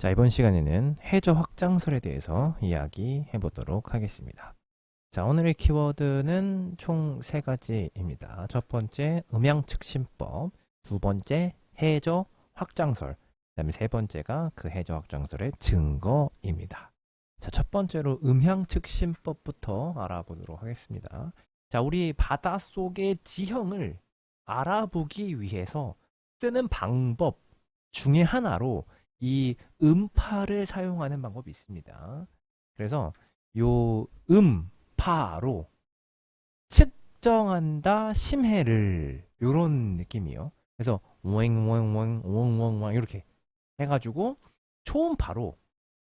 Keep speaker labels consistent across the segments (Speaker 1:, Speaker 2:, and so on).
Speaker 1: 자, 이번 시간에는 해저 확장설에 대해서 이야기해 보도록 하겠습니다. 자, 오늘의 키워드는 총 세 가지입니다. 첫 번째, 음양측신법. 두 번째, 해저 확장설. 그다음에 세 번째가 그 해저 확장설의 증거입니다. 자, 첫 번째로 음양측신법부터 알아보도록 하겠습니다. 자, 우리 바닷속의 지형을 알아보기 위해서 쓰는 방법 중에 하나로 이 음파를 사용하는 방법이 있습니다. 그래서 요 음파로 측정한다 심해를 요런 느낌이요. 그래서 왱왱왱왱왱왱 이렇게 해가지고 초음파로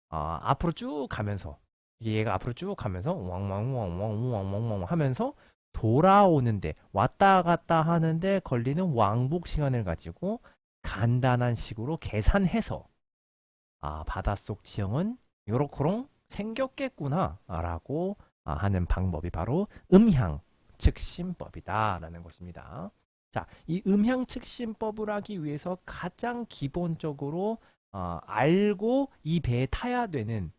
Speaker 1: 앞으로 쭉 가면서 얘가 앞으로 쭉 가면서 왕왕왕왕왕왕왕 하면서 돌아오는데 왔다 갔다 하는데 걸리는 왕복 시간을 가지고 간단한 식으로 계산해서 바닷속 지형은 요렇게롱 생겼겠구나 라고 하는 방법이 바로 음향측신법이다 라는 것입니다. 자, 이 음향측신법을 하기 위해서 가장 기본적으로 알고 이 배에 타야 되는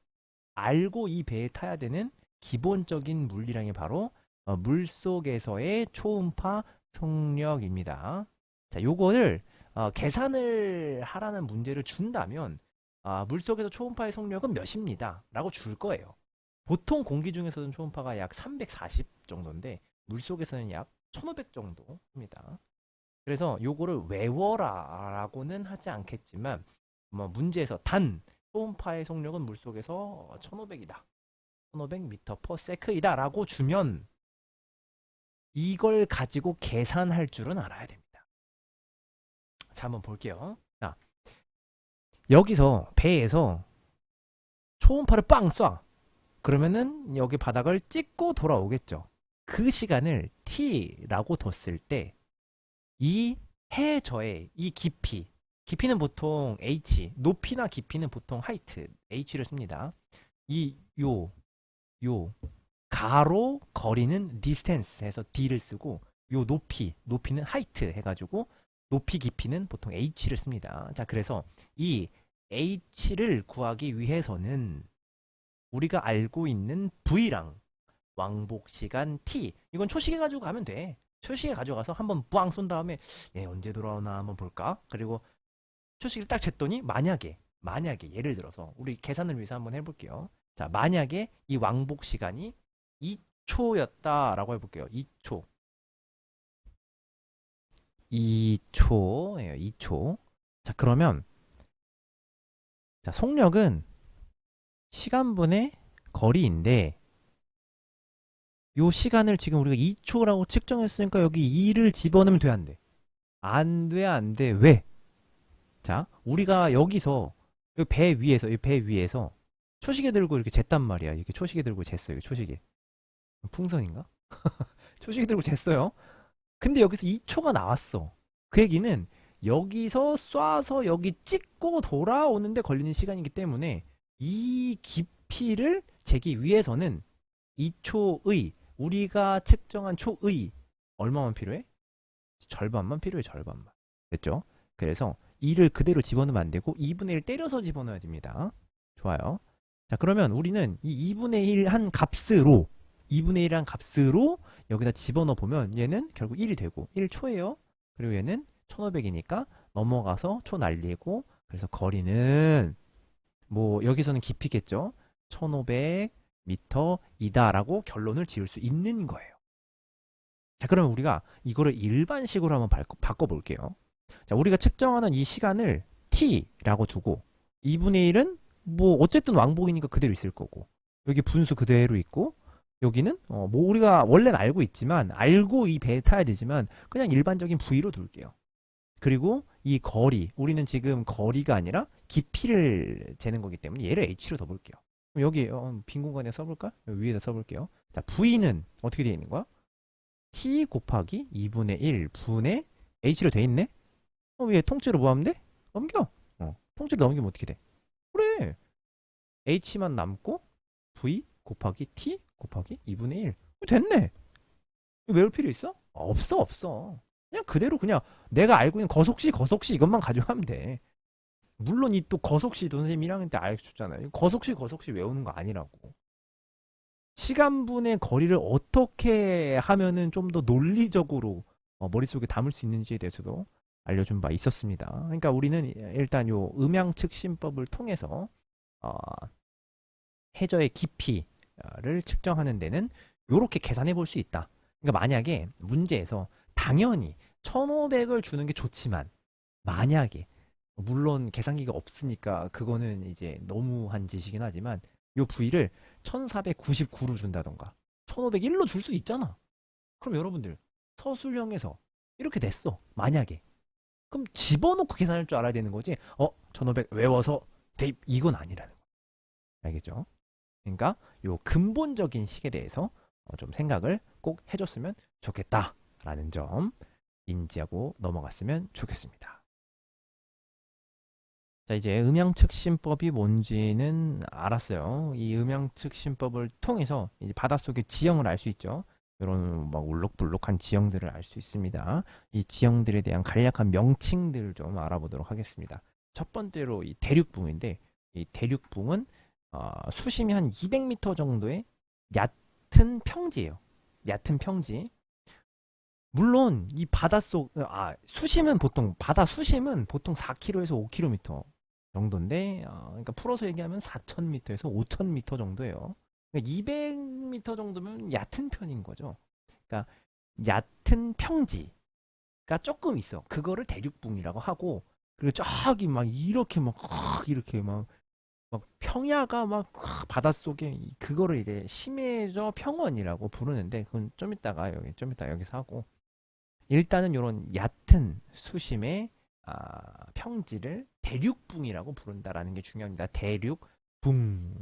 Speaker 1: 기본적인 물리량이 바로 물속에서의 초음파 속력입니다. 자, 요거를 계산을 하라는 문제를 준다면 물속에서 초음파의 속력은 몇입니다 라고 줄 거예요. 보통 공기 중에서는 초음파가 약 340 정도인데 물속에서는 약 1500 정도입니다. 그래서 요거를 외워라 라고는 하지 않겠지만 문제에서 단 초음파의 속력은 물속에서 1500이다 1500m/s이다 라고 주면 이걸 가지고 계산할 줄은 알아야 됩니다. 자, 한번 볼게요. 자, 여기서 배에서 초음파를 빵 쏴. 그러면은 여기 바닥을 찍고 돌아오겠죠. 그 시간을 t라고 뒀을 때 이 해저의 이 깊이는 보통 h, 높이나 깊이는 보통 height, h를 씁니다. 요 가로 거리는 distance에서 d를 쓰고 요 높이는 height 해가지고 높이 깊이는 보통 h를 씁니다. 자, 그래서 이 h를 구하기 위해서는 우리가 알고 있는 v랑 왕복 시간 t 이건 초시계 가지고 가면 돼. 초시계 가져가서 한번 뿌앙 쏜 다음에 얘 언제 돌아오나 한번 볼까? 그리고 초시계를 딱 쟀더니 만약에 예를 들어서 우리 계산을 위해서 한번 해볼게요. 자, 만약에 이 왕복 시간이 2초였다라고 해볼게요. 2초. 2초예요. 2초. 자, 그러면 자, 속력은 시간분의 거리인데 요 시간을 지금 우리가 2초라고 측정했으니까 여기 2를 집어넣으면 돼, 안 돼? 안 돼, 안 돼. 왜? 자, 우리가 여기서 이 배 위에서 초시계 들고 이렇게 쟀단 말이야. 이렇게 초시계 들고 쟀어. 이게 초시계. 풍선인가? 초시계 들고 쟀어요. 근데 여기서 2초가 나왔어. 그 얘기는 여기서 쏴서 여기 찍고 돌아오는데 걸리는 시간이기 때문에 이 깊이를 재기 위해서는 2초의 우리가 측정한 초의 얼마만 필요해? 절반만 필요해. 절반만. 됐죠? 그래서 2를 그대로 집어넣으면 안 되고 2분의 1 때려서 집어넣어야 됩니다. 좋아요. 자, 그러면 우리는 이 2분의 1 한 값으로 2분의 1 한 값으로 여기다 집어넣어 보면 얘는 결국 1이 되고 1초예요. 그리고 얘는 1500이니까 넘어가서 초 날리고 그래서 거리는 뭐 여기서는 깊이겠죠. 1500m이다 라고 결론을 지을 수 있는 거예요. 자, 그러면 우리가 이거를 일반식으로 한번 바꿔볼게요. 자, 우리가 측정하는 이 시간을 t라고 두고 2분의 1은 뭐 어쨌든 왕복이니까 그대로 있을 거고 여기 분수 그대로 있고 여기는 뭐 우리가 원래는 알고 있지만 알고 이 배에 타야 되지만 그냥 일반적인 V로 둘게요. 그리고 이 거리 우리는 지금 거리가 아니라 깊이를 재는 거기 때문에 얘를 H로 더 볼게요. 그럼 여기 빈 공간에 써볼까? 여기 위에다 써볼게요. 자, V는 어떻게 되어 있는 거야? T 곱하기 2분의 1 분의 H로 돼 있네? 위에 통째로 뭐 하면 돼? 넘겨. 통째로 넘기면 어떻게 돼? 그래. H만 남고 V 곱하기 T 곱하기 2분의 1. 됐네. 외울 필요 있어? 없어. 그냥 그대로 그냥 내가 알고 있는 거속시 이것만 가져가면 돼. 물론 이 또 거속시 선생님 1학년 때 알려줬잖아요. 거속시 외우는 거 아니라고. 시간분의 거리를 어떻게 하면은 좀 더 논리적으로 머릿속에 담을 수 있는지에 대해서도 알려준 바 있었습니다. 그러니까 우리는 일단 요 음양측 심법을 통해서 어, 해저의 깊이를 측정하는 데는 이렇게 계산해 볼 수 있다. 그러니까 만약에 문제에서 당연히 1500을 주는 게 좋지만 만약에 물론 계산기가 없으니까 그거는 이제 너무한 짓이긴 하지만 요 부위를 1499로 준다던가 1501로 줄 수 있잖아. 그럼 여러분들 서술형에서 이렇게 냈어. 만약에. 그럼 집어넣고 계산할 줄 알아야 되는 거지. 1500 외워서 대입 이건 아니라는 거. 알겠죠? 그러니까 요 근본적인 식에 대해서 좀 생각을 꼭 해줬으면 좋겠다라는 점 인지하고 넘어갔으면 좋겠습니다. 자, 이제 음양측심법이 뭔지는 알았어요. 이 음양측심법을 통해서 이제 바닷속의 지형을 알 수 있죠. 이런 막 울럭불럭한 지형들을 알 수 있습니다. 이 지형들에 대한 간략한 명칭들을 좀 알아보도록 하겠습니다. 첫 번째로 이 대륙붕인데 이 대륙붕은 수심이 한 200m 정도의 얕은 평지예요. 얕은 평지. 물론 이 바닷속 수심은 보통 바다 수심은 보통 4km에서 5km 정도인데 그러니까 풀어서 얘기하면 4,000m에서 5,000m 정도예요. 그러니까 200m 정도면 얕은 편인 거죠. 그러니까 얕은 평지가 조금 있어. 그거를 대륙붕이라고 하고 그리고 저기 막 이렇게 막 이렇게 막 평야가 막 바닷속에 그거를 이제 심해저 평원이라고 부르는데 그건 좀 이따가 여기서 하고 일단은 이런 얕은 수심의 평지를 대륙붕이라고 부른다라는 게 중요합니다. 대륙붕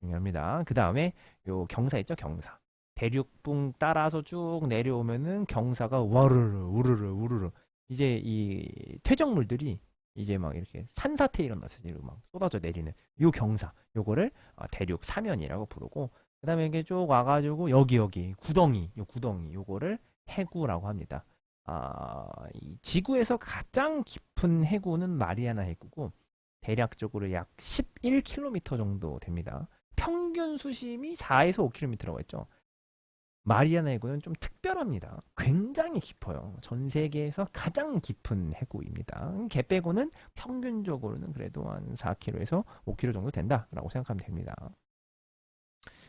Speaker 1: 중요합니다. 그 다음에 요 경사 있죠, 경사. 대륙붕 따라서 쭉 내려오면은 경사가 와르르 우르르 우르르 이제 이 퇴적물들이 이제 막 이렇게 산사태 일어나서 막 쏟아져 내리는 요 경사 요거를 대륙 사면이라고 부르고 그 다음에 이게 쭉 와가지고 여기 구덩이 요거를 해구라고 합니다. 이 지구에서 가장 깊은 해구는 마리아나 해구고 대략적으로 약 11km 정도 됩니다. 평균 수심이 4에서 5km라고 했죠. 마리아나 해구는 좀 특별합니다. 굉장히 깊어요. 전 세계에서 가장 깊은 해구입니다. 개 빼고는 평균적으로는 그래도 한 4km에서 5km 정도 된다라고 생각하면 됩니다.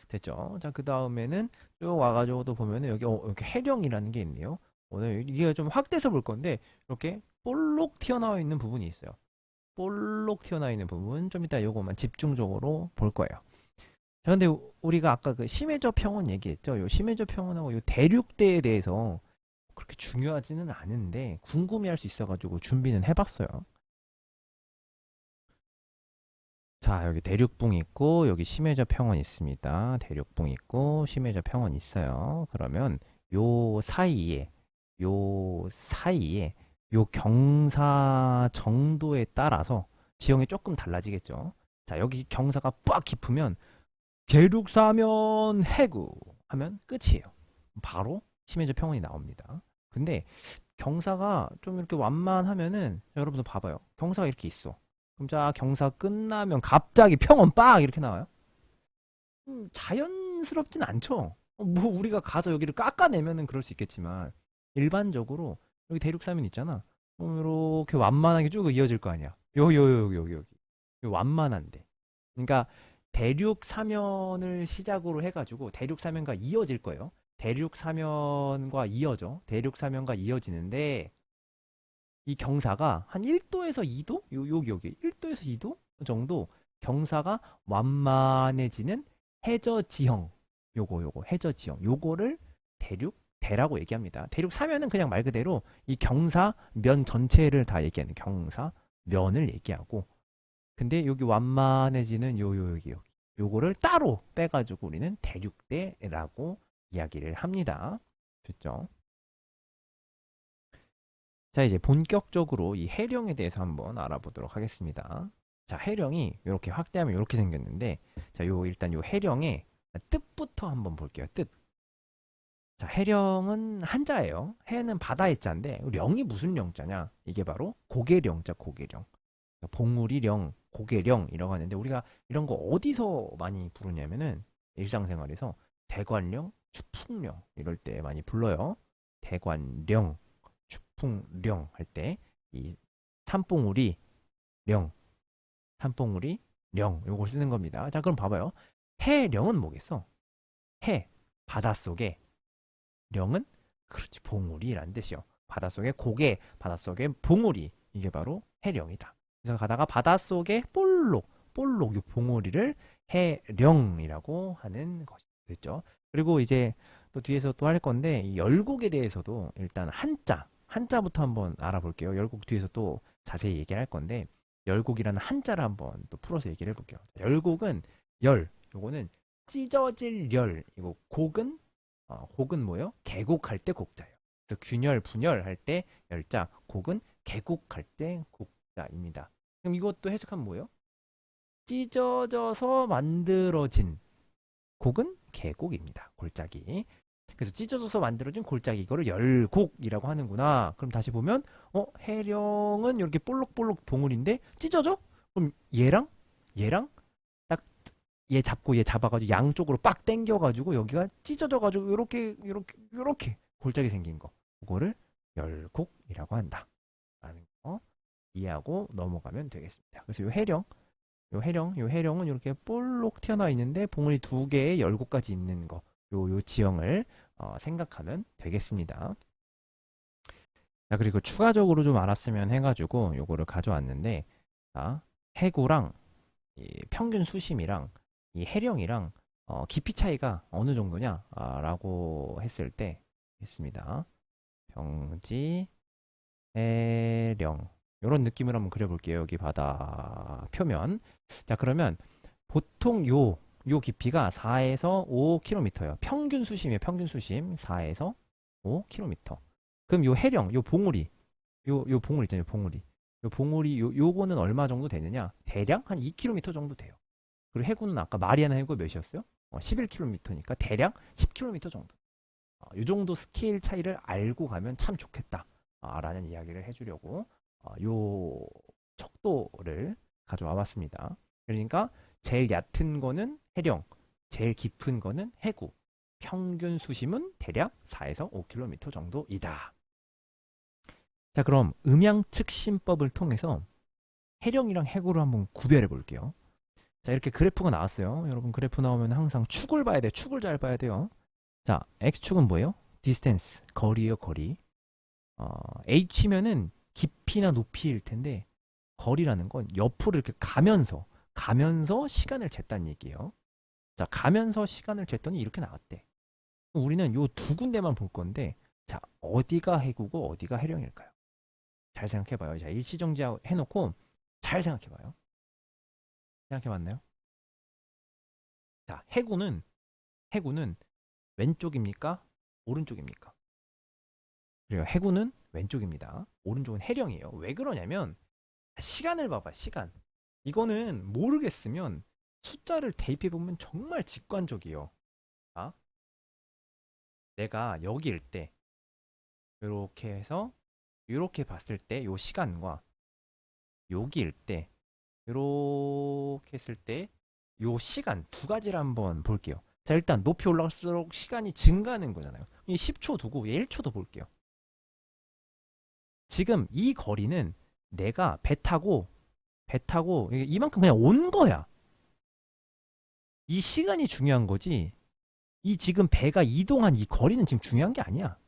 Speaker 1: 됐죠? 자, 그 다음에는 쭉 와가지고 또 보면은 여기 이렇게 해령이라는 게 있네요. 오늘 이게 좀 확대해서 볼 건데 이렇게 볼록 튀어나와 있는 부분이 있어요. 볼록 튀어나와 있는 부분 좀 이따 요것만 집중적으로 볼 거예요. 자, 근데 우리가 아까 그 심해저 평원 얘기했죠. 요 심해저 평원하고 요 대륙대에 대해서 그렇게 중요하지는 않은데 궁금해할 수 있어가지고 준비는 해봤어요. 자, 여기 대륙붕 있고 여기 심해저 평원 있습니다. 대륙붕 있고 심해저 평원 있어요. 그러면 요 사이에 요 사이에 요 경사 정도에 따라서 지형이 조금 달라지겠죠. 자, 여기 경사가 빡 깊으면 계륙사면 해구 하면 끝이에요. 바로 심해저 평원이 나옵니다. 근데 경사가 좀 이렇게 완만하면은 여러분도 봐봐요. 경사가 이렇게 있어. 그럼 자 경사 끝나면 갑자기 평원 빡 이렇게 나와요. 자연스럽진 않죠. 뭐 우리가 가서 여기를 깎아내면은 그럴 수 있겠지만 일반적으로 여기 대륙사면 있잖아. 이렇게 완만하게 쭉 이어질 거 아니야. 여기 완만한데. 그러니까 대륙 사면을 시작으로 해가지고 대륙 사면과 이어질 거예요. 대륙 사면과 이어져. 대륙 사면과 이어지는데 이 경사가 한 1도에서 2도? 여기 1도에서 2도 정도 경사가 완만해지는 해저 지형. 요거 해저 지형. 요거를 대륙대라고 얘기합니다. 대륙 사면은 그냥 말 그대로 이 경사면 전체를 다 얘기하는 경사면을 얘기하고 근데 여기 완만해지는 여기 요거를 따로 빼가지고 우리는 대륙대라고 이야기를 합니다. 됐죠? 자, 이제 본격적으로 이 해령에 대해서 한번 알아보도록 하겠습니다. 자, 해령이 이렇게 확대하면 이렇게 생겼는데, 자, 일단 요 해령의 뜻부터 한번 볼게요. 뜻. 자, 해령은 한자예요. 해는 바다의 자인데, 령이 무슨 령자냐? 이게 바로 고개령자, 고개령. 봉우리령, 고개령이라고 하는데 우리가 이런 거 어디서 많이 부르냐면은 일상생활에서 대관령, 추풍령 이럴 때 많이 불러요. 대관령, 추풍령 할 때 이 산봉우리 령, 산봉우리 령 요걸 쓰는 겁니다. 자, 그럼 봐봐요. 해령은 뭐겠어? 해, 바닷속에 령은 그렇지 봉우리라는 뜻이요. 바닷속에 고개, 바닷속에 봉우리 이게 바로 해령이다. 그래서 가다가 바닷속에 볼록 이 봉우리를 해령이라고 하는 것이 됐죠. 그리고 이제 또 뒤에서 또 할 건데 이 열곡에 대해서도 일단 한자부터 한번 알아볼게요. 열곡 뒤에서 또 자세히 얘기할 건데 열곡이라는 한자를 한번 또 풀어서 얘기를 해볼게요. 열곡은 요거는 찢어질 이거 곡은 뭐예요? 계곡할 때 곡자예요. 그래서 균열, 분열할 때 열자, 곡은 계곡할 때 곡자입니다. 그럼 이것도 해석하면 뭐예요? 찢어져서 만들어진 곡은 계곡입니다. 골짜기. 그래서 찢어져서 만들어진 골짜기 이거를 열곡이라고 하는구나. 그럼 다시 보면 해령은 이렇게 볼록볼록 봉우리인데 찢어져? 그럼 얘랑 딱 얘 잡고 얘 잡아가지고 양쪽으로 빡 당겨가지고 여기가 찢어져가지고 요렇게 골짜기 생긴 거 그거를 열곡이라고 한다 라는 거 이해하고 넘어가면 되겠습니다. 그래서 요 해령은 이렇게 볼록 튀어나와 있는데 봉우리 두 개의 열곡까지 있는 거 요 지형을 생각하면 되겠습니다. 자, 그리고 추가적으로 좀 알았으면 해가지고 요거를 가져왔는데 자, 해구랑 이 평균 수심이랑 이 해령이랑 깊이 차이가 어느 정도냐 라고 했을 때 있습니다. 평지 해령 이런 느낌을 한번 그려볼게요. 여기 바다 표면. 자, 그러면 보통 요 깊이가 4에서 5km예요. 평균 수심이에요. 평균 수심 4에서 5km. 그럼 요 해령, 요 봉우리, 요 봉우리 있잖아요. 요 봉우리 요거는 얼마 정도 되느냐? 대략 한 2km 정도 돼요. 그리고 해구는 아까 마리아나 해구 몇이었어요? 11km니까 대략 10km 정도. 이 정도 스케일 차이를 알고 가면 참 좋겠다. 라는 이야기를 해주려고 요 척도를 가져와 봤습니다. 그러니까 제일 얕은 거는 해령, 제일 깊은 거는 해구, 평균 수심은 대략 4에서 5km 정도이다. 자, 그럼 음양측심법을 통해서 해령이랑 해구를 한번 구별해 볼게요. 자, 이렇게 그래프가 나왔어요. 여러분 그래프 나오면 항상 축을 봐야 돼요. 축을 잘 봐야 돼요. 자, X축은 뭐예요? distance, 거리예요, 거리. H면은 깊이나 높이일 텐데 거리라는 건 옆으로 이렇게 가면서 시간을 쟀다는 얘기예요. 자, 가면서 시간을 쟀더니 이렇게 나왔대. 우리는 요 두 군데만 볼 건데 자, 어디가 해구고 어디가 해령일까요? 잘 생각해봐요. 자, 일시정지 해놓고 잘 생각해봐요. 생각해봤나요? 자, 해구는 왼쪽입니까? 오른쪽입니까? 그래요. 해구는 왼쪽입니다. 오른쪽은 해령이에요. 왜 그러냐면 시간을 봐봐. 시간. 이거는 모르겠으면 숫자를 대입해보면 정말 직관적이에요. 자, 내가 여기일 때 이렇게 해서 이렇게 봤을 때 요 시간과 여기일 때 이렇게 했을 때 요 시간 두 가지를 한번 볼게요. 자, 일단 높이 올라갈수록 시간이 증가하는 거잖아요. 이 10초 두고 1초 더 볼게요. 지금 이 거리는 내가 배 타고 이만큼 그냥 온 거야. 이 시간이 중요한 거지. 이 지금 배가 이동한 이 거리는 지금 중요한 게 아니야.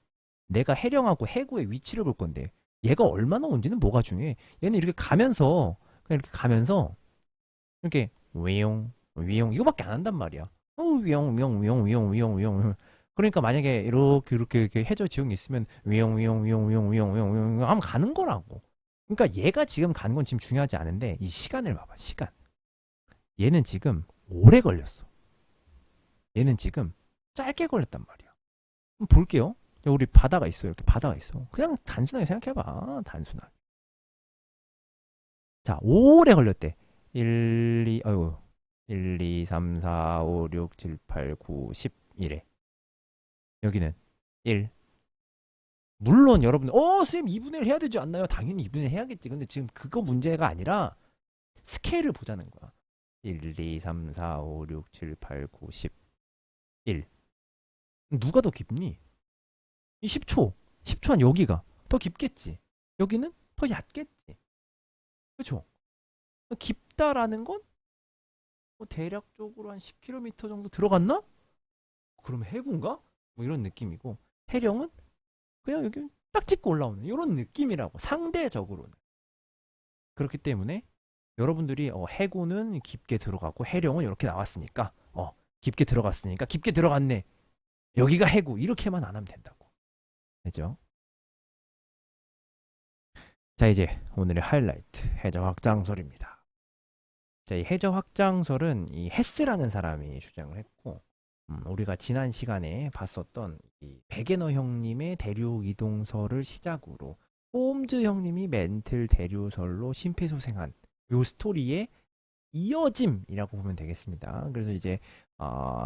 Speaker 1: 내가 해령하고 해구의 위치를 볼 건데 얘가 얼마나 온지는 뭐가 중요해. 얘는 이렇게 가면서 그냥 이렇게 가면서 이렇게 위용 이거밖에 안 한단 말이야. 위용. 그러니까 만약에 이렇게 해저 지형이 있으면 위용 하면 가는 거라고. 그러니까 얘가 지금 가는 건 지금 중요하지 않은데 이 시간을 봐봐. 시간. 얘는 지금 오래 걸렸어. 얘는 지금 짧게 걸렸단 말이야. 그럼 볼게요. 우리 바다가 있어요. 이렇게 바다가 있어. 그냥 단순하게 생각해봐. 단순하게. 자, 오래 걸렸대. 1, 2, 3, 4, 5, 6, 7, 8, 9, 10 이래. 여기는 1. 물론 여러분 선생님 2분의 1 해야 되지 않나요? 당연히 2분의 1 해야겠지. 근데 지금 그거 문제가 아니라 스케일을 보자는 거야. 1, 2, 3, 4, 5, 6, 7, 8, 9, 10, 1. 누가 더 깊니? 이 10초. 10초 한 여기가 더 깊겠지. 여기는 더 얕겠지. 그렇죠? 깊다라는 건 뭐 대략적으로 한 10km 정도 들어갔나? 그러면 해군가? 뭐 이런 느낌이고 해령은 그냥 여기 딱 찍고 올라오는 이런 느낌이라고 상대적으로는. 그렇기 때문에 여러분들이 해군은 깊게 들어가고 해령은 이렇게 나왔으니까 깊게 들어갔으니까 깊게 들어갔네. 여기가 해구 이렇게만 안 하면 된다고. 그죠? 자 이제 오늘의 하이라이트 해저 확장설입니다. 자, 이 해저 확장설은 이 헤스라는 사람이 주장을 했고 우리가 지난 시간에 봤었던 이 베게너 형님의 대륙 이동설을 시작으로 홈즈 형님이 멘틀 대류설로 심폐소생한 요 스토리의 이어짐이라고 보면 되겠습니다. 그래서 이제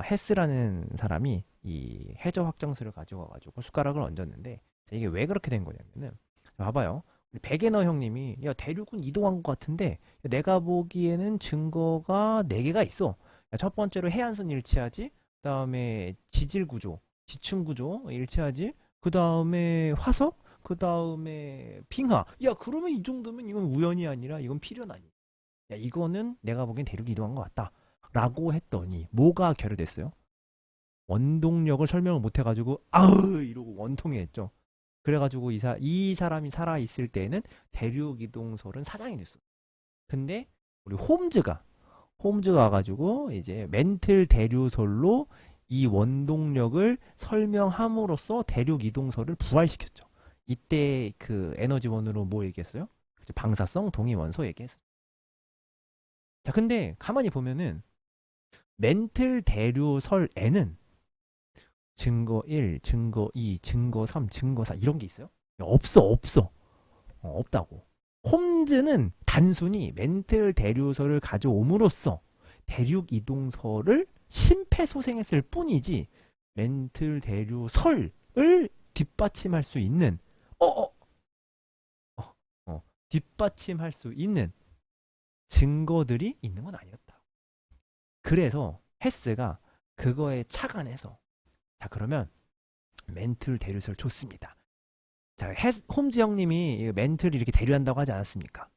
Speaker 1: 헤스라는 사람이 이 해저 확장설을 가져와가지고 숟가락을 얹었는데 자, 이게 왜 그렇게 된 거냐면은 봐봐요. 우리 베게너 형님이 야 대륙은 이동한 것 같은데 내가 보기에는 증거가 4개가 있어. 야, 첫 번째로 해안선 일치하지. 그 다음에 지질 구조, 지층 구조 일치하지. 그 다음에 화석, 그 다음에 빙하. 야 그러면 이 정도면 이건 우연이 아니라 이건 필연 아니야. 야 이거는 내가 보기엔 대륙이 이동한 것 같다. 라고 했더니 뭐가 결여됐어요? 원동력을 설명을 못 해가지고 아으 이러고 원통이 했죠. 그래가지고 이 사람이 살아있을 때는 대륙 이동설은 사장이 됐어. 근데 우리 홈즈가 와가지고 이제 멘틀 대류설로 이 원동력을 설명함으로써 대륙 이동설을 부활시켰죠. 이때 그 에너지원으로 뭐 얘기했어요? 방사성 동위원소 얘기했어요. 자, 근데 가만히 보면은 멘틀 대류설에는 증거 1, 증거 2, 증거 3, 증거 4 이런 게 있어요? 없어. 없다고. 홈즈는 단순히 멘틀 대류설을 가져옴으로써 대륙 이동설을 심폐소생했을 뿐이지 멘틀 대류설을 뒷받침할 수 있는 뒷받침할 수 있는 증거들이 있는 건 아니었다. 그래서 헤스가 그거에 착안해서 자 그러면 멘틀 대류설 좋습니다. 자 홈즈 형님이 멘틀 이렇게 대류한다고 하지 않았습니까?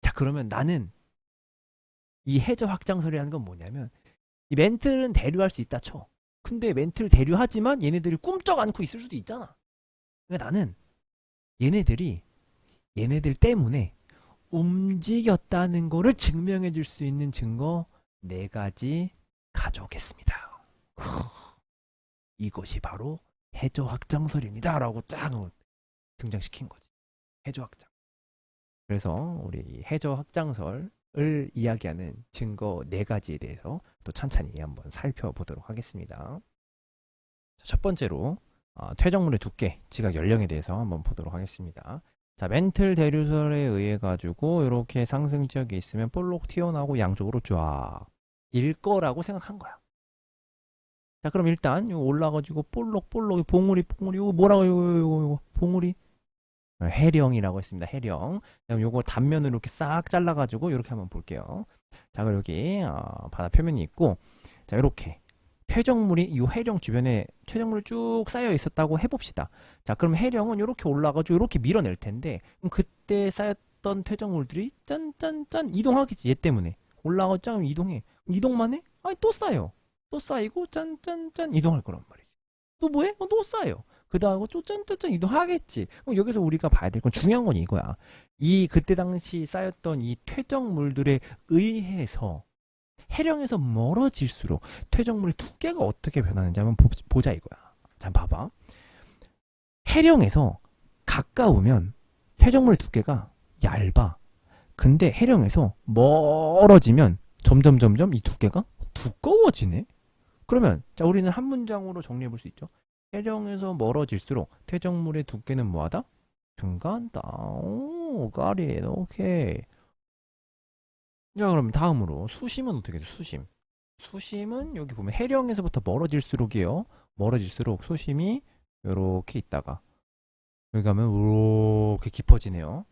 Speaker 1: 자 그러면 나는 이 해저 확장설이라는 건 뭐냐면 이 멘틀은 대류할 수 있다 쳐. 근데 멘틀 대류하지만 얘네들이 꿈쩍 않고 있을 수도 있잖아. 그러니까 나는 얘네들 때문에 움직였다는 거를 증명해 줄 수 있는 증거 4가지 가져오겠습니다. 이것이 바로 해저 확장설입니다. 라고 쫙 등장시킨 거지. 해저 확장. 그래서 우리 해저 확장설을 이야기하는 증거 4가지에 대해서 또 찬찬히 한번 살펴보도록 하겠습니다. 첫 번째로 퇴적물의 두께, 지각 연령에 대해서 한번 보도록 하겠습니다. 자, 멘틀 대류설에 의해 가지고 이렇게 상승 지역에 있으면 볼록 튀어나오고 양쪽으로 쫙 일 거라고 생각한 거야. 자, 그럼 일단 이거 올라가지고 볼록 봉우리 이거 뭐라고 이거 봉우리 해령이라고 했습니다. 해령. 그럼 요거 단면으로 이렇게 싹 잘라가지고 이렇게 한번 볼게요. 자, 그리고 여기 바다 표면이 있고, 자, 이렇게 퇴적물이 이 해령 주변에 퇴적물이 쭉 쌓여 있었다고 해봅시다. 자, 그럼 해령은 이렇게 올라가지고 이렇게 밀어낼 텐데, 그럼 그때 쌓였던 퇴적물들이 짠짠짠 이동하겠지. 얘 때문에 올라가고 짠 이동해. 이동만 해? 아니 또 쌓여. 또 쌓이고 짠짠짠 이동할 거란 말이지. 또 뭐해? 또 쌓여. 그 다음에 또 짠짠짠 이동하겠지. 그럼 여기서 우리가 봐야 될 건 중요한 건 이거야. 이 그때 당시 쌓였던 이 퇴적물들에 의해서 해령에서 멀어질수록 퇴적물의 두께가 어떻게 변하는지 한번 보자 이거야. 자, 봐봐. 해령에서 가까우면 퇴적물의 두께가 얇아. 근데 해령에서 멀어지면 점점 이 두께가 두꺼워지네. 그러면 자 우리는 한 문장으로 정리해 볼 수 있죠. 해령에서 멀어질수록 퇴적물의 두께는 뭐하다? 증가한다. 오, got it. 오케이. 자, 그럼 다음으로 수심은 어떻게 돼? 수심은 여기 보면 해령에서부터 멀어질수록이에요. 멀어질수록 수심이 이렇게 있다가 여기 가면 이렇게 깊어지네요.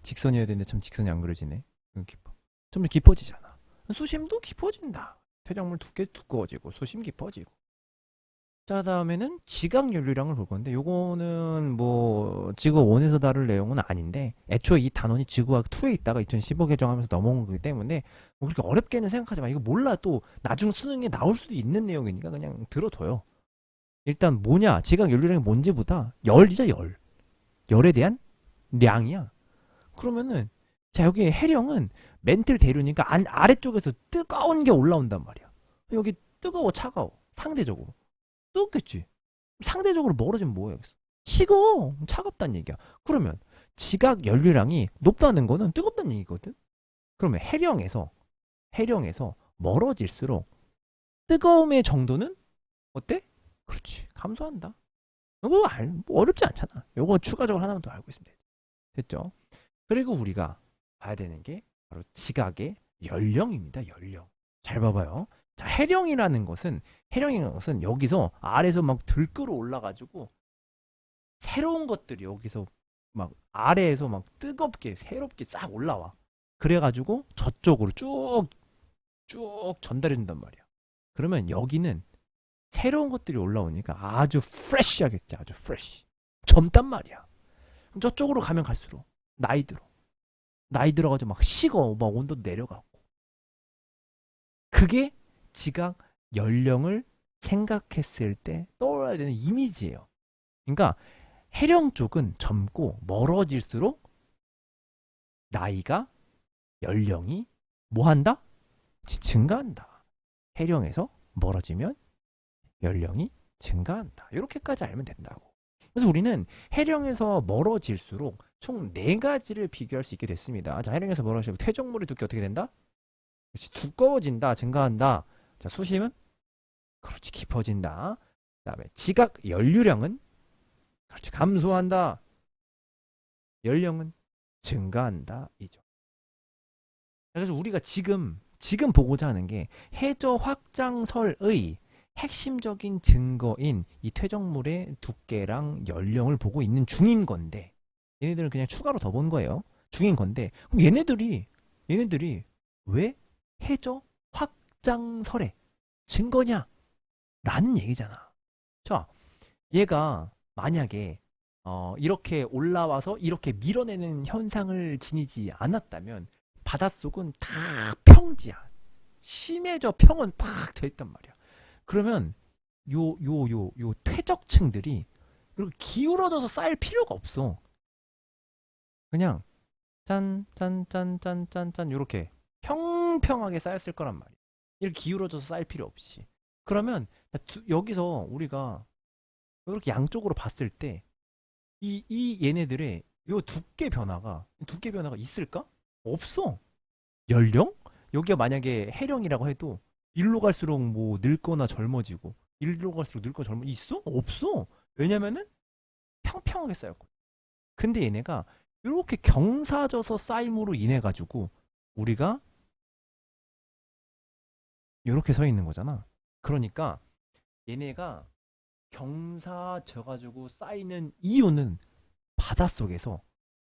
Speaker 1: 직선이어야 되는데 참 직선이 안 그려지네. 깊어. 좀 더 깊어지잖아. 수심도 깊어진다. 퇴적물 두께 두꺼워지고 수심 깊어지고. 자, 다음에는 지각 연료량을 볼 건데 요거는 뭐 지구 1에서 다룰 내용은 아닌데 애초에 이 단원이 지구학 2에 있다가 2015 개정하면서 넘어온 거기 때문에 뭐 그렇게 어렵게는 생각하지 마. 이거 몰라 또 나중 수능에 나올 수도 있는 내용이니까 그냥 들어둬요. 일단 뭐냐? 지각 연료량이 뭔지보다 열이죠, 열. 열에 대한 량이야. 그러면은 자, 여기 해령은 멘틀 대류니까 아래쪽에서 뜨거운 게 올라온단 말이야. 여기 뜨거워, 차가워. 상대적으로. 뜨겁겠지. 상대적으로 멀어지면 뭐야, 여기서? 식어. 차갑다는 얘기야. 그러면 지각 연료량이 높다는 거는 뜨겁다는 얘기거든. 그러면 해령에서 멀어질수록 뜨거움의 정도는 어때? 그렇지. 감소한다. 뭐 어렵지 않잖아. 요거 추가적으로 하나만 더 알고 있으면 되지. 됐죠? 그리고 우리가 봐야 되는 게 바로 지각의 연령입니다. 연령. 잘 봐봐요. 자, 해령이라는 것은 여기서 아래에서 막 들끓어 올라가지고 새로운 것들이 여기서 막 아래에서 막 뜨겁게 새롭게 싹 올라와. 그래가지고 저쪽으로 쭉 전달해 준단 말이야. 그러면 여기는 새로운 것들이 올라오니까 아주 프레쉬하겠지. 아주 프레쉬. 젊단 말이야. 그럼 저쪽으로 가면 갈수록 나이 들어가지고 막 식어. 막 온도도 내려가고. 그게 지각 연령을 생각했을 때 떠올라야 되는 이미지예요. 그러니까 해령 쪽은 젊고 멀어질수록 나이가 연령이 뭐한다? 증가한다. 해령에서 멀어지면 연령이 증가한다. 이렇게까지 알면 된다고. 그래서 우리는 해령에서 멀어질수록 총 4가지를 비교할 수 있게 됐습니다. 자, 해령에서 멀어지면 퇴적물의 두께 어떻게 된다? 그렇지, 두꺼워진다, 증가한다. 자, 수심은? 그렇지, 깊어진다. 그 다음에 지각 연료량은? 그렇지, 감소한다. 연령은? 증가한다. 이죠. 그래서 우리가 지금 보고자 하는 게 해저 확장설의 핵심적인 증거인 이 퇴적물의 두께랑 연령을 보고 있는 중인 건데 얘네들은 그냥 추가로 더 본 거예요. 중인 건데 그럼 얘네들이 왜 해저 확장설의 증거냐? 라는 얘기잖아. 자, 얘가 만약에 이렇게 올라와서 이렇게 밀어내는 현상을 지니지 않았다면 바닷속은 다 평지야. 심해져 평은 팍 돼 있단 말이야. 그러면 요 퇴적층들이 이렇게 기울어져서 쌓일 필요가 없어. 그냥 짠 이렇게 평평하게 쌓였을 거란 말이야. 이렇게 기울어져서 쌓일 필요 없이. 그러면 여기서 우리가 이렇게 양쪽으로 봤을 때 이 얘네들의 요 두께 변화가 있을까? 없어. 연령? 여기가 만약에 해령이라고 해도 일로 갈수록 뭐 늙거나 젊어지고 일로 갈수록 늙거나 있어? 없어. 왜냐면은 평평하게 쌓였고. 근데 얘네가 이렇게 경사져서 쌓임으로 인해 가지고 우리가 이렇게 서 있는 거잖아. 그러니까 얘네가 경사져 가지고 쌓이는 이유는 바닷속에서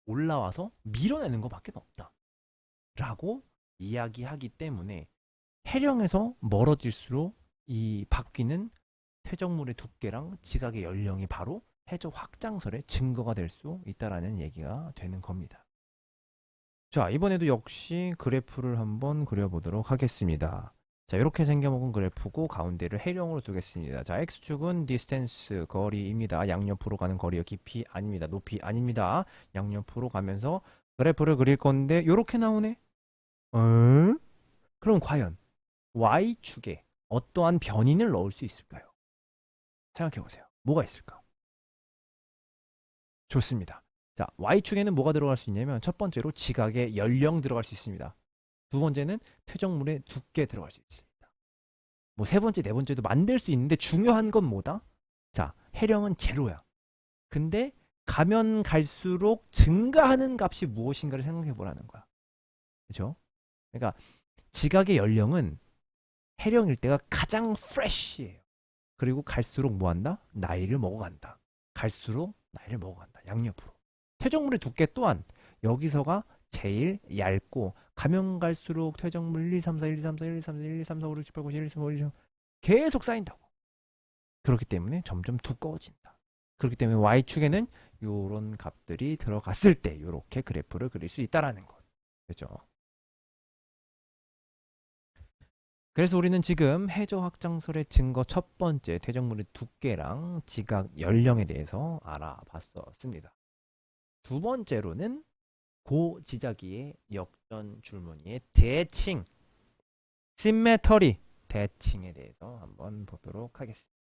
Speaker 1: 올라와서 밀어내는 것밖에 없다. 라고 이야기하기 때문에 해령에서 멀어질수록 이 바뀌는 퇴적물의 두께랑 지각의 연령이 바로 해저 확장설의 증거가 될 수 있다라는 얘기가 되는 겁니다. 자, 이번에도 역시 그래프를 한번 그려보도록 하겠습니다. 자, 이렇게 생겨먹은 그래프고 가운데를 해령으로 두겠습니다. 자, X축은 디스텐스, 거리입니다. 양옆으로 가는 거리요. 깊이 아닙니다. 높이 아닙니다. 양옆으로 가면서 그래프를 그릴 건데 이렇게 나오네. 그럼 과연 Y축에 어떠한 변인을 넣을 수 있을까요? 생각해보세요. 뭐가 있을까? 좋습니다. 자, Y축에는 뭐가 들어갈 수 있냐면 첫 번째로 지각의 연령 들어갈 수 있습니다. 두 번째는 퇴적물의 두께 들어갈 수 있습니다. 뭐 세 번째, 네 번째도 만들 수 있는데 중요한 건 뭐다? 자, 해령은 제로야. 근데 가면 갈수록 증가하는 값이 무엇인가를 생각해 보라는 거야. 그렇죠? 그러니까 지각의 연령은 해령일 때가 가장 프레쉬해요. 그리고 갈수록 뭐한다? 나이를 먹어간다. 갈수록 나이를 먹어간다. 양옆으로. 퇴적물의 두께 또한 여기서가 제일 얇고 가면 갈수록 퇴적물 1, 2, 3, 4, 1, 2, 3, 4, 1, 2, 3, 4, 1, 2, 3, 4, 5, 6, 7, 8, 9, 10, 11, 12, 13, 14, 계속 쌓인다고. 그렇기 때문에 점점 두꺼워진다. 그렇기 때문에 Y축에는 이런 값들이 들어갔을 때 이렇게 그래프를 그릴 수 있다라는 것. 그죠? 그래서 우리는 지금 해저 확장설의 증거 첫 번째 퇴적물의 두께랑 지각 연령에 대해서 알아봤었습니다. 두 번째로는 고지자기의 역전 줄무늬의 대칭, 심메터리 대칭에 대해서 한번 보도록 하겠습니다.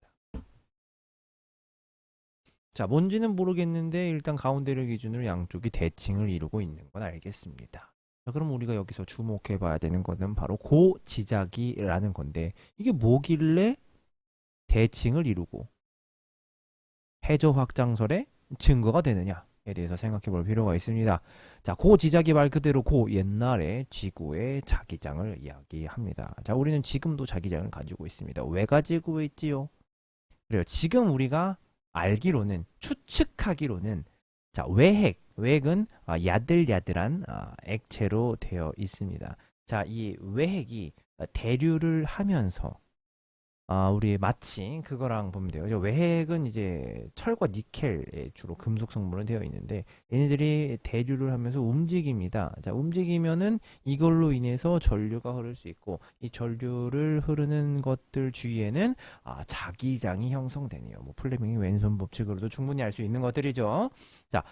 Speaker 1: 자, 뭔지는 모르겠는데 일단 가운데를 기준으로 양쪽이 대칭을 이루고 있는 건 알겠습니다. 자, 그럼 우리가 여기서 주목해 봐야 되는 것은 바로 고지자기라는 건데 이게 뭐길래 대칭을 이루고 해저 확장설의 증거가 되느냐에 대해서 생각해 볼 필요가 있습니다. 자, 고지자기 말 그대로 옛날에 지구의 자기장을 이야기합니다. 자, 우리는 지금도 자기장을 가지고 있습니다. 왜 가지고 있지요? 그래요. 지금 우리가 알기로는, 추측하기로는, 자, 외핵은 야들야들한 액체로 되어 있습니다. 자, 이 외핵이 대류를 하면서 우리 마치 그거랑 보면 돼요. 외핵은 이제 철과 니켈에 주로 금속 성분으로 되어 있는데 얘네들이 대류를 하면서 움직입니다. 자, 움직이면은 이걸로 인해서 전류가 흐를 수 있고 이 전류를 흐르는 것들 주위에는 자기장이 형성되네요. 뭐 플레밍의 왼손 법칙으로도 충분히 알 수 있는 것들이죠. 자,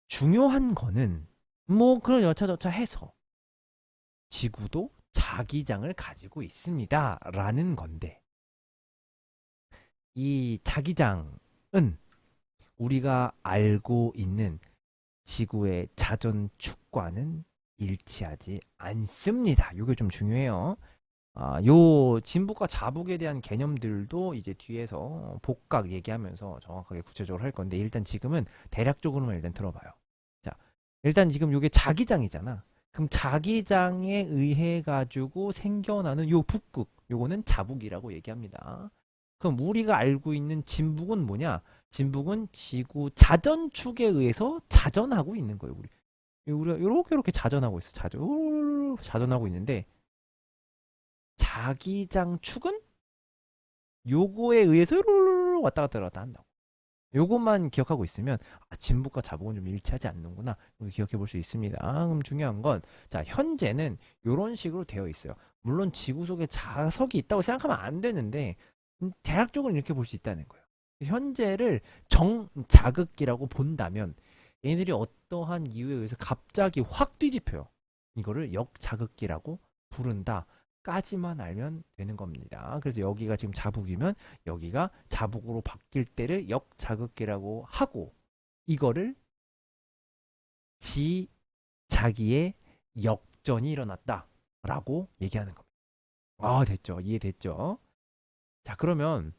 Speaker 1: 중요한 거는 뭐 그런 여차저차 해서 지구도 자기장을 가지고 있습니다라는 건데 이 자기장은 우리가 알고 있는 지구의 자전축과는 일치하지 않습니다. 이게 좀 중요해요. 요 진북과 자북에 대한 개념들도 이제 뒤에서 복각 얘기하면서 정확하게 구체적으로 할 건데 일단 지금은 대략적으로만 일단 들어봐요. 자, 일단 지금 요게 자기장이잖아. 그럼 자기장에 의해 가지고 생겨나는 요 북극, 요거는 자북이라고 얘기합니다. 그럼 우리가 알고 있는 진북은 뭐냐? 진북은 지구 자전축에 의해서 자전하고 있는 거예요. 우리가 이렇게 자전하고 있어. 자전하고 있는데 자기장 축은 요거에 의해서 왔다 갔다 한다고. 요것만 기억하고 있으면 진북과 자북은 좀 일치하지 않는구나. 이거 기억해 볼 수 있습니다. 그럼 중요한 건 자, 현재는 이런 식으로 되어 있어요. 물론 지구 속에 자석이 있다고 생각하면 안 되는데 대략적으로 이렇게 볼 수 있다는 거예요. 현재를 정자극기라고 본다면 얘네들이 어떠한 이유에 의해서 갑자기 확 뒤집혀요. 이거를 역자극기라고 부른다. 까지만 알면 되는 겁니다. 그래서 여기가 지금 자북이면 여기가 자북으로 바뀔 때를 역자극기라고 하고 이거를 자기의 역전이 일어났다라고 얘기하는 겁니다. 됐죠? 이해됐죠? 자, 그러면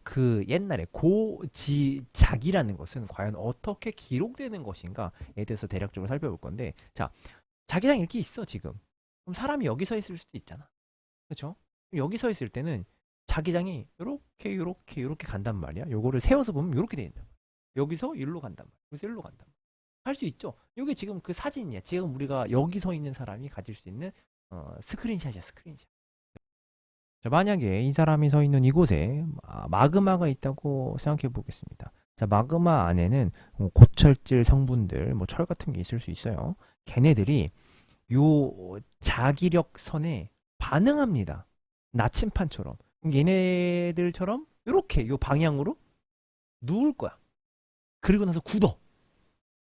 Speaker 1: 그 옛날에 고지작이라는 것은 과연 어떻게 기록되는 것인가에 대해서 대략적으로 살펴볼 건데, 자, 자기장 이렇게 있어 지금. 그럼 사람이 여기 서 있을 수도 있잖아. 그렇죠? 여기 서 있을 때는 자기장이 요렇게 간단 말이야. 요거를 세워서 보면 요렇게 돼 있는 거야. 여기서 일로 간단 말이야. 여기서 일로 간단 말이야. 할 수 있죠. 이게 지금 그 사진이야. 지금 우리가 여기 서 있는 사람이 가질 수 있는 스크린샷이야, 스크린샷. 자, 만약에 이 사람이 서 있는 이곳에 마그마가 있다고 생각해 보겠습니다. 자, 마그마 안에는 고철질 성분들, 뭐 철 같은 게 있을 수 있어요. 걔네들이 요 자기력 선에 반응합니다. 나침판처럼. 얘네들처럼 이렇게 요 방향으로 누울 거야. 그리고 나서 굳어.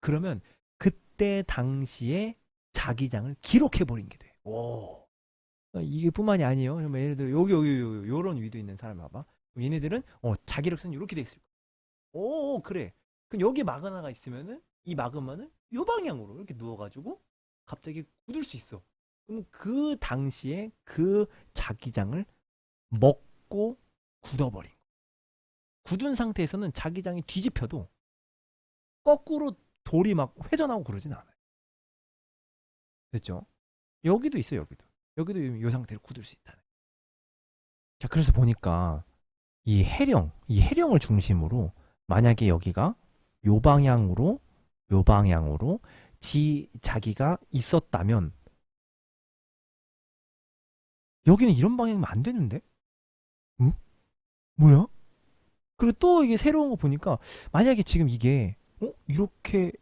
Speaker 1: 그러면 그때 당시에 자기장을 기록해 버린 게 돼. 오. 이게 뿐만이 아니에요. 예를 들어 여기 요런 위도 있는 사람 봐봐. 얘네들은 자기력선 이렇게 돼 있을 거야. 오, 그래. 그럼 여기 마그마가 있으면은 이 마그마는 요 방향으로 이렇게 누워가지고 갑자기 굳을 수 있어. 그럼 그 당시에 그 자기장을 먹고 굳어버린 거야. 굳은 상태에서는 자기장이 뒤집혀도 거꾸로 돌이 막 회전하고 그러진 않아요. 됐죠? 여기도 있어, 여기도 이 상태로 굳을 수 있다는. 자, 그래서 보니까 이 해령을 중심으로 만약에 여기가 요 방향으로 자기가 있었다면 여기는 이런 방향이면 안 되는데? 응? 뭐야? 그리고 또 이게 새로운 거 보니까 만약에 지금 이게 이렇게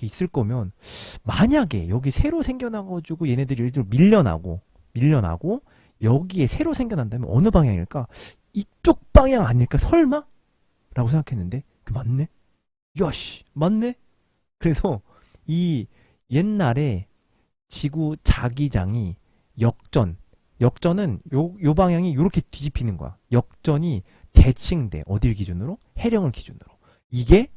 Speaker 1: 있을 거면 만약에 여기 새로 생겨나가지고 얘네들이 예를 들어 밀려나고 여기에 새로 생겨난다면 어느 방향일까? 이쪽 방향 아닐까? 설마? 라고 생각했는데 그 맞네? 야씨 맞네? 그래서 이 옛날에 지구 자기장이 역전 역전은 요 방향이 요렇게 뒤집히는 거야. 역전이 대칭돼. 어딜 기준으로? 해령을 기준으로. 이게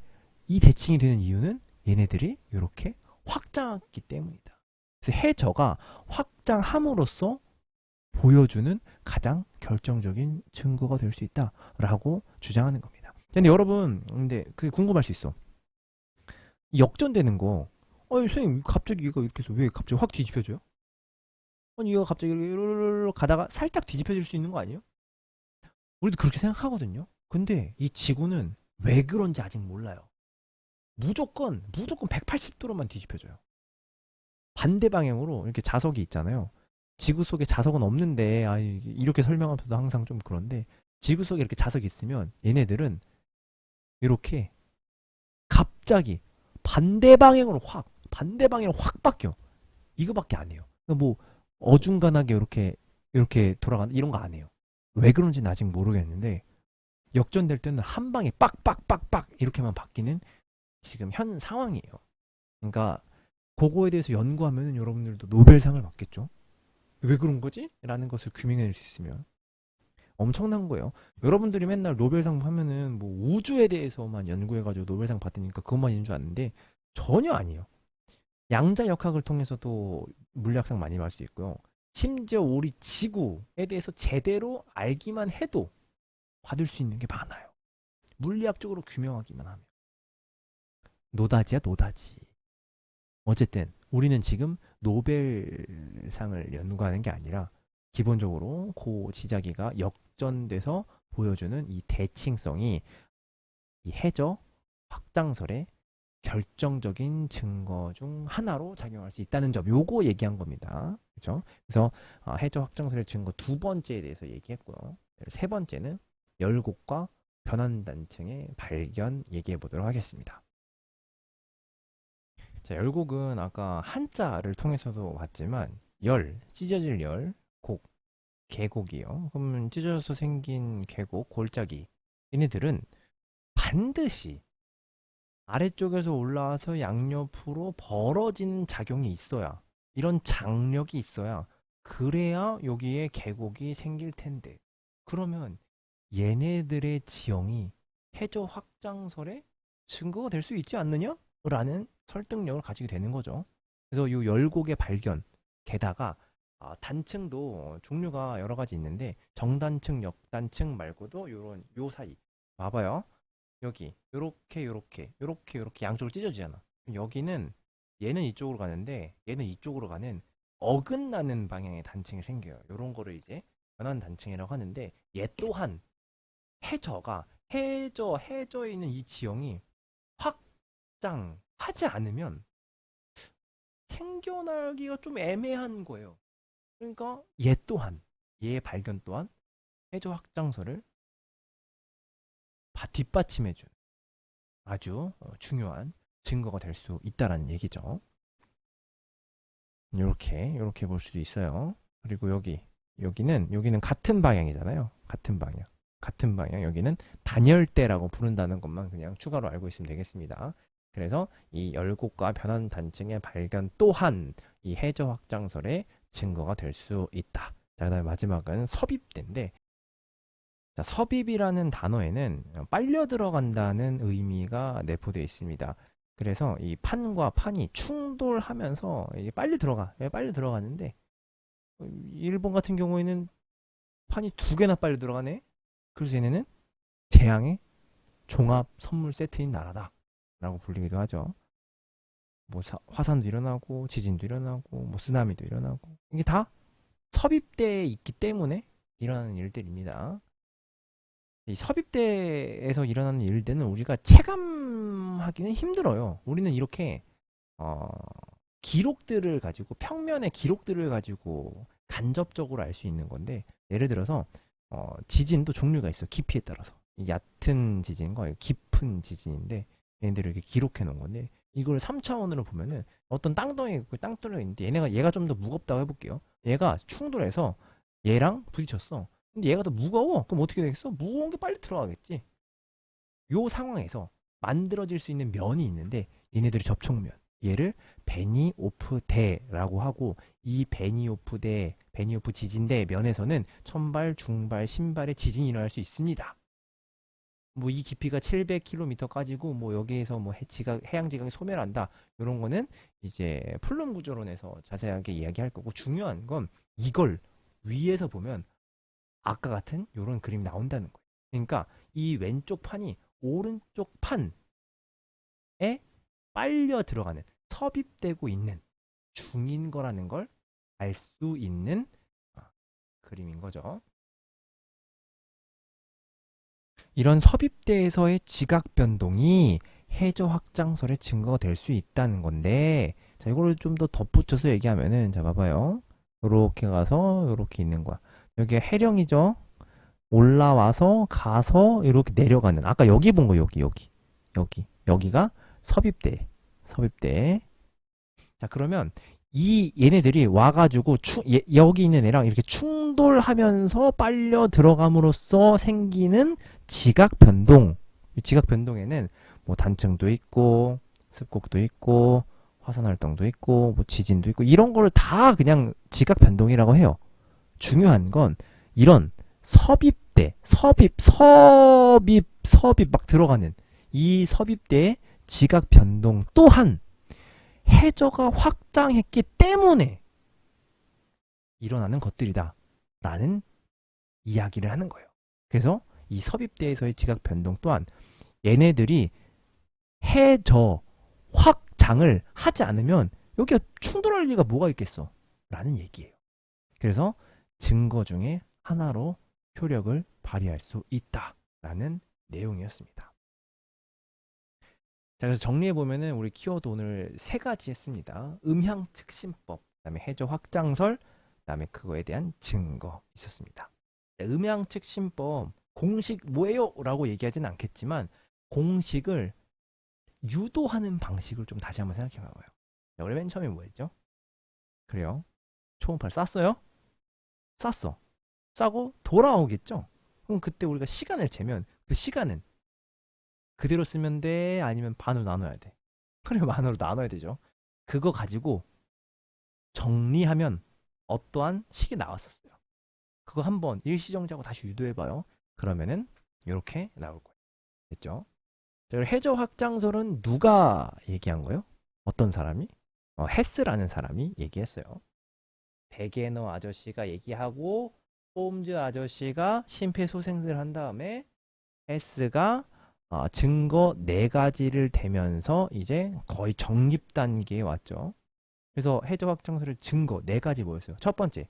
Speaker 1: 이 대칭이 되는 이유는 얘네들이 요렇게 확장했기 때문이다. 그래서 해저가 확장함으로써 보여주는 가장 결정적인 증거가 될 수 있다라고 주장하는 겁니다. 근데 여러분, 근데 그게 궁금할 수 있어. 역전되는 거, 선생님, 갑자기 이거 이렇게 해서 왜 갑자기 확 뒤집혀져요? 아니, 이거 갑자기 이렇게 가다가 살짝 뒤집혀질 수 있는 거 아니에요? 우리도 그렇게 생각하거든요. 근데 이 지구는 왜 그런지 아직 몰라요. 무조건 180도로만 뒤집혀져요. 반대 방향으로 이렇게 자석이 있잖아요. 지구 속에 자석은 없는데, 이렇게 설명하면서도 항상 좀 그런데, 지구 속에 이렇게 자석이 있으면 얘네들은 이렇게 갑자기 반대 방향으로 확 바뀌어. 이거밖에 안 해요. 그러니까 뭐 어중간하게 이렇게 돌아가는 이런 거 안 해요. 왜 그런지는 아직 모르겠는데 역전될 때는 한 방에 빡빡빡빡 이렇게만 바뀌는 지금 현 상황이에요. 그러니까 그거에 대해서 연구하면 여러분들도 노벨상을 받겠죠. 왜 그런 거지? 라는 것을 규명해낼 수 있으면 엄청난 거예요. 여러분들이 맨날 노벨상 하면은 뭐 우주에 대해서만 연구해가지고 노벨상 받으니까 그것만 있는 줄 아는데 전혀 아니에요. 양자역학을 통해서도 물리학상 많이 받을 수 있고요. 심지어 우리 지구에 대해서 제대로 알기만 해도 받을 수 있는 게 많아요. 물리학적으로 규명하기만 하면. 노다지야, 노다지. 어쨌든 우리는 지금 노벨상을 연구하는 게 아니라 기본적으로 그 지자기가 역전돼서 보여주는 이 대칭성이 이 해저 확장설의 결정적인 증거 중 하나로 작용할 수 있다는 점, 요거 얘기한 겁니다. 그죠? 그래서 해저 확장설의 증거 두 번째에 대해서 얘기했고요. 세 번째는 열곡과 변환단층의 발견 얘기해 보도록 하겠습니다. 자, 열곡은 아까 한자를 통해서도 봤지만 찢어질 곡, 계곡이요. 그러면 찢어져서 생긴 계곡, 골짜기. 얘네들은 반드시 아래쪽에서 올라와서 양옆으로 벌어지는 작용이 있어야, 이런 장력이 있어야, 그래야 여기에 계곡이 생길 텐데. 그러면 얘네들의 지형이 해저 확장설의 증거가 될 수 있지 않느냐? 라는 설득력을 가지게 되는 거죠. 그래서 이 열곡의 발견, 게다가 단층도 종류가 여러 가지 있는데 정단층, 역단층 말고도 요 사이 봐봐요. 여기 요렇게 양쪽으로 찢어지잖아. 여기는 얘는 이쪽으로 가는데 얘는 이쪽으로 가는 어긋나는 방향의 단층이 생겨요. 요런 거를 이제 변환 단층이라고 하는데 얘 또한 해저에 있는 이 지형이 확장하지 않으면 생겨나기가 좀 애매한 거예요. 그러니까 얘의 발견 또한 해저 확장설을 뒷받침해준 아주 중요한 증거가 될 수 있다라는 얘기죠. 이렇게 볼 수도 있어요. 그리고 여기는 같은 방향이잖아요. 같은 방향. 여기는 단열대라고 부른다는 것만 그냥 추가로 알고 있으면 되겠습니다. 그래서 이 열곡과 변환 단층의 발견 또한 이 해저 확장설의 증거가 될 수 있다. 자, 그다음에 마지막은 섭입대인데, 자, 섭입이라는 단어에는 빨려 들어간다는 의미가 내포되어 있습니다. 그래서 이 판과 판이 충돌하면서 이게 빨리 들어가는데 일본 같은 경우에는 판이 두 개나 빨리 들어가네. 그래서 얘네는 재앙의 종합 선물 세트인 나라다라고 불리기도 하죠. 뭐 화산도 일어나고 지진도 일어나고 뭐 쓰나미도 일어나고 이게 다 섭입대에 있기 때문에 일어나는 일들입니다. 이 섭입대에서 일어나는 일들은 우리가 체감하기는 힘들어요. 우리는 이렇게 어, 기록들을 가지고 평면의 기록들을 가지고 간접적으로 알 수 있는 건데 예를 들어서 지진도 종류가 있어. 깊이에 따라서 얕은 지진과 깊은 지진인데 얘네들을 이렇게 기록해 놓은 건데 이걸 3차원으로 보면은 어떤 땅덩이가 있고 땅덩이가 있는데 얘가 좀 더 무겁다고 해볼게요. 얘가 충돌해서 얘랑 부딪혔어. 근데 얘가 더 무거워. 그럼 어떻게 되겠어? 무거운 게 빨리 들어가겠지. 요 상황에서 만들어질 수 있는 면이 있는데 얘네들이 접촉면. 얘를 베니오프 대라고 하고 이 베니오프 지진대 면에서는 천발, 중발, 신발의 지진이 일어날 수 있습니다. 뭐 이 깊이가 700km까지고 뭐 여기에서 뭐 해양 지각이 소멸한다. 이런 거는 이제 플룸 구조론에서 자세하게 이야기할 거고 중요한 건 이걸 위에서 보면 아까 같은 이런 그림이 나온다는 거예요. 그러니까 이 왼쪽 판이 오른쪽 판에 빨려 들어가는 섭입되고 있는 중인 거라는 걸 알 수 있는 그림인 거죠. 이런 섭입대에서의 지각 변동이 해저 확장설의 증거가 될 수 있다는 건데 자 이거를 좀 더 덧붙여서 얘기하면은 자 봐봐요. 요렇게 가서 요렇게 있는 거야. 여기가 해령이죠. 올라와서 가서 이렇게 내려가는 아까 여기 본 거 여기가 섭입대 자 그러면 이 얘네들이 와가지고 여기 있는 애랑 이렇게 충돌하면서 빨려 들어감으로써 생기는 지각 변동. 이 지각 변동에는 뭐 단층도 있고 습곡도 있고 화산 활동도 있고 뭐 지진도 있고 이런 거를 다 그냥 지각 변동이라고 해요. 중요한 건 이런 섭입대, 섭입 막 들어가는 이 섭입대의 지각 변동 또한 해저가 확장했기 때문에 일어나는 것들이다 라는 이야기를 하는 거예요. 그래서 이 섭입대에서의 지각 변동 또한 얘네들이 해저 확장을 하지 않으면 여기가 충돌할 리가 뭐가 있겠어 라는 얘기예요. 그래서 증거 중에 하나로 효력을 발휘할 수 있다라는 내용이었습니다. 자, 그래서 정리해보면은 우리 키워드 오늘 3가지 했습니다. 음향특심법, 그 다음에 해저 확장설, 그 다음에 그거에 대한 증거 있었습니다. 음향특심법, 공식 뭐예요? 라고 얘기하지는 않겠지만 공식을 유도하는 방식을 좀 다시 한번 생각해봐봐요. 우리 맨 처음에 뭐 했죠? 그래요. 초음파를 쐈어요? 쐈어. 쏴고 돌아오겠죠? 그럼 그때 우리가 시간을 재면 그 시간은 그대로 쓰면 돼? 아니면 반으로 나눠야 돼? 그래, 반으로 나눠야 되죠. 그거 가지고 정리하면 어떠한 식이 나왔었어요. 그거 한번 일시정지하고 다시 유도해봐요. 그러면은 이렇게 나올 거예요. 됐죠? 해저 확장설은 누가 얘기한 거예요? 어떤 사람이? 헤스라는 사람이 얘기했어요. 베게너 아저씨가 얘기하고 홈즈 아저씨가 심폐소생술을 한 다음에 헤스가 증거 4가지를 대면서 이제 거의 정립 단계에 왔죠. 그래서 해저 확장설의 증거 4가지 뭐였어요? 첫 번째,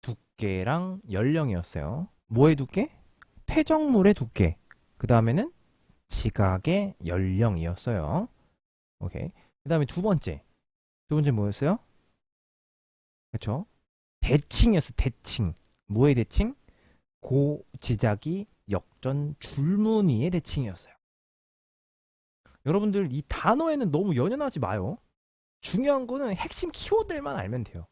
Speaker 1: 두께랑 연령이었어요. 뭐의 두께? 퇴적물의 두께. 그 다음에는 지각의 연령이었어요. 오케이. 그 다음에 두 번째 뭐였어요? 그렇죠? 대칭이었어. 대칭. 뭐의 대칭? 고지작이 역전 줄무늬의 대칭이었어요. 여러분들 이 단어에는 너무 연연하지 마요. 중요한 거는 핵심 키워드만 알면 돼요.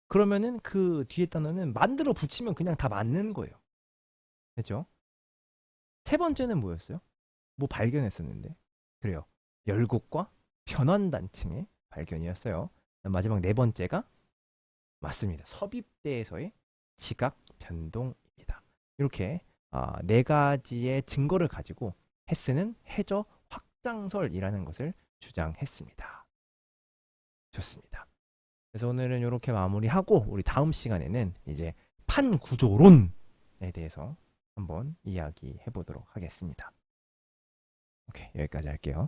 Speaker 1: 그러면은 그 뒤에 단어는 만들어 붙이면 그냥 다 맞는 거예요. 됐죠? 세 번째는 뭐였어요? 뭐 발견했었는데. 그래요. 열곡과 변환단층의 발견이었어요. 마지막 4번째가 맞습니다. 섭입대에서의 지각 변동입니다. 이렇게 4가지의 증거를 가지고 헤스는 해저 확장설이라는 것을 주장했습니다. 좋습니다. 그래서 오늘은 이렇게 마무리하고 우리 다음 시간에는 이제 판구조론에 대해서 한번 이야기해 보도록 하겠습니다. 오케이, 여기까지 할게요.